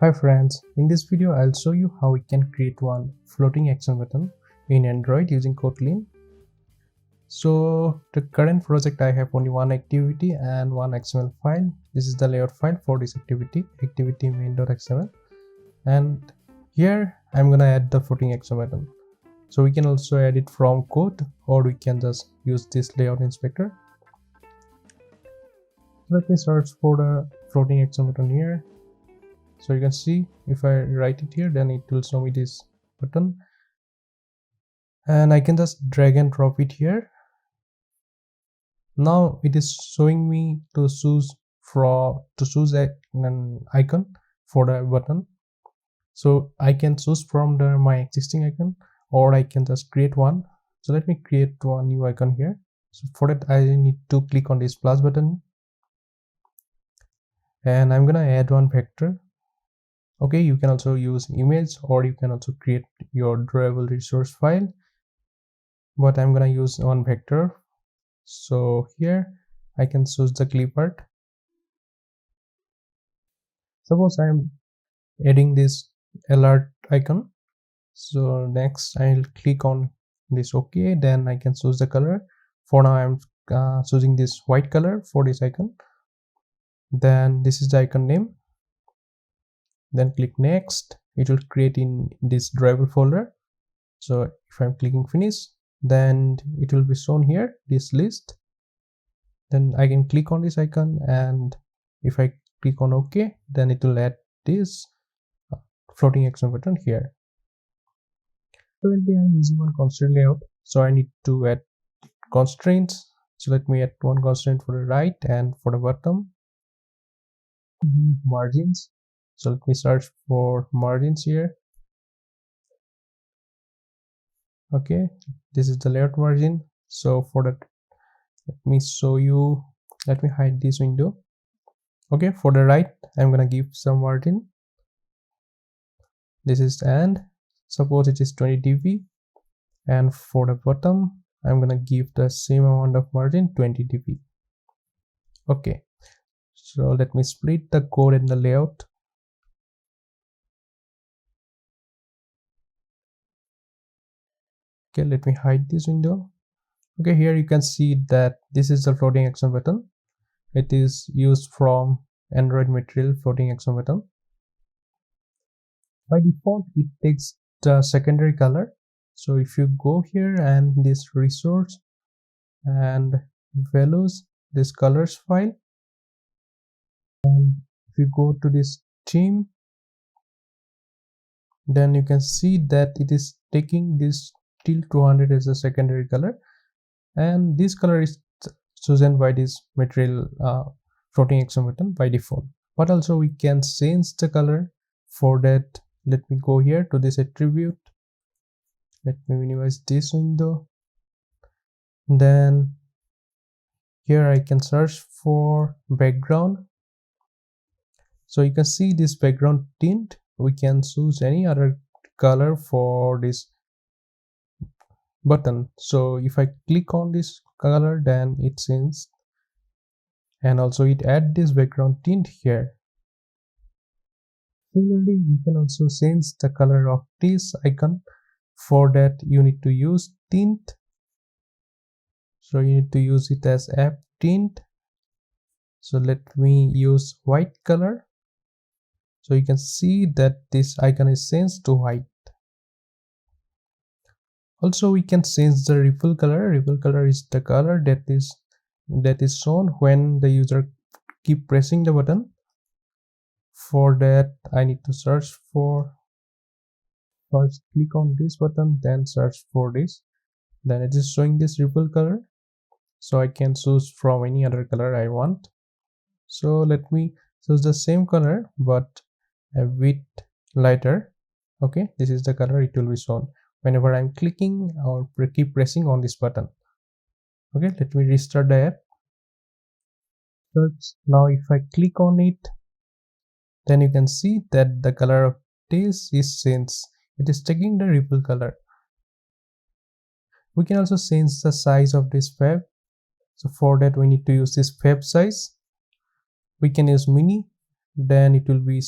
Hi friends, in this video I'll show you how we can create one floating action button in Android using Kotlin. So the current project I have only one activity and one XML file. This is the layout file for this activity main.xml, and here I'm gonna add the floating action button. So we can also add it from code, or we can just use this layout inspector. Let me search for the floating action button here. So you can see if I write it here, then it will show me this button, and I can just drag and drop it here. Now it is showing me to choose an icon for the button. So I can choose from my existing icon, or I can just create one. So let me create one new icon here. So for that I need to click on this plus button, and I'm gonna add one vector. Okay, you can also use image, or you can also create your drawable resource file, but I'm gonna use one vector. So here I can choose the clip art. Suppose I'm adding this alert icon. So next I'll click on this OK, then I can choose the color. For now I'm choosing this white color for this icon. Then this is the icon name. Then click next. It will create in this drawable folder. So if I'm clicking finish, then it will be shown here, this list. Then I can click on this icon, and if I click on OK, then it will add this floating action button here. Currently I'm using one constraint layout, so I need to add constraints. So let me add one constraint for the right and for the bottom. Margins. So let me search for margins here. Okay, this is the layout margin. So for that, let me hide this window. Okay, for the right I'm gonna give some margin. This is, and suppose it is 20 dp, and for the bottom I'm gonna give the same amount of margin, 20 dp. Okay, so let me split the code in the layout. Okay, let me hide this window. Okay, here you can see that this is the floating action button. It is used from Android material floating action button. By default it takes the secondary color. So if you go here and this resource and values, this colors file, and if you go to this theme, then you can see that it is taking this till 200 as a secondary color, and this color is chosen by this material floating action button by default. But also we can change the color. For that, let me go here to this attribute. Let me minimize this window. Then here I can search for background. So you can see this background tint. We can choose any other color for this button. So if I click on this color, then it changes, and also it adds this background tint here. Similarly, you can also change the color of this icon. For that you need to use tint. So you need to use it as app tint. So let me use white color. So you can see that this icon is changed to white. Also we can change the ripple color. Ripple color is the color that is shown when the user keep pressing the button. For that I need to search for, first click on this button, then search for this, then it is showing this ripple color. So I can choose from any other color I want. So let me choose the same color but a bit lighter. Okay, this is the color it will be shown whenever I'm clicking or keep pressing on this button. Okay, let me restart the app. Now if I click on it, then you can see that the color of this is changed. It is taking the ripple color. We can also change the size of this FAB. So for that we need to use this FAB size. We can use mini, then it will be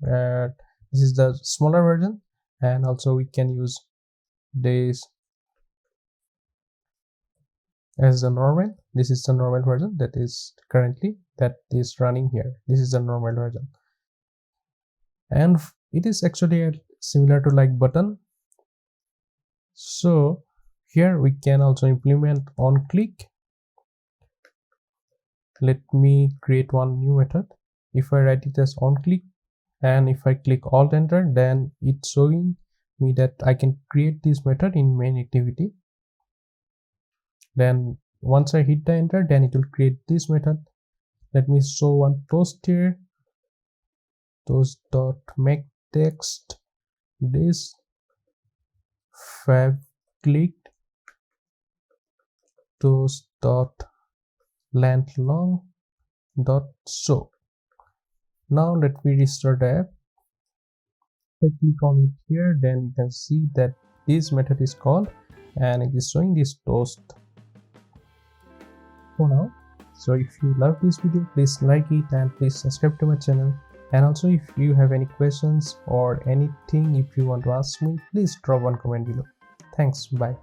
this is the smaller version, and also we can use this as the normal. This is the normal version that is currently running here. This is the normal version, and it is actually similar to like button. So here we can also implement on click. Let me create one new method. If I write it as on click, and if I click alt enter, then it's showing me that I can create this method in main activity. Then once I hit the enter, then it will create this method. Let me show one toast here. Toast dot make text this FAB clicked toast dot length long dot show. Now let me restart the app. If I click on it here, then you can see that this method is called and it is showing this toast for now. So if you love this video, please like it and please subscribe to my channel. And also if you have any questions or anything if you want to ask me, please drop one comment below. Thanks, bye.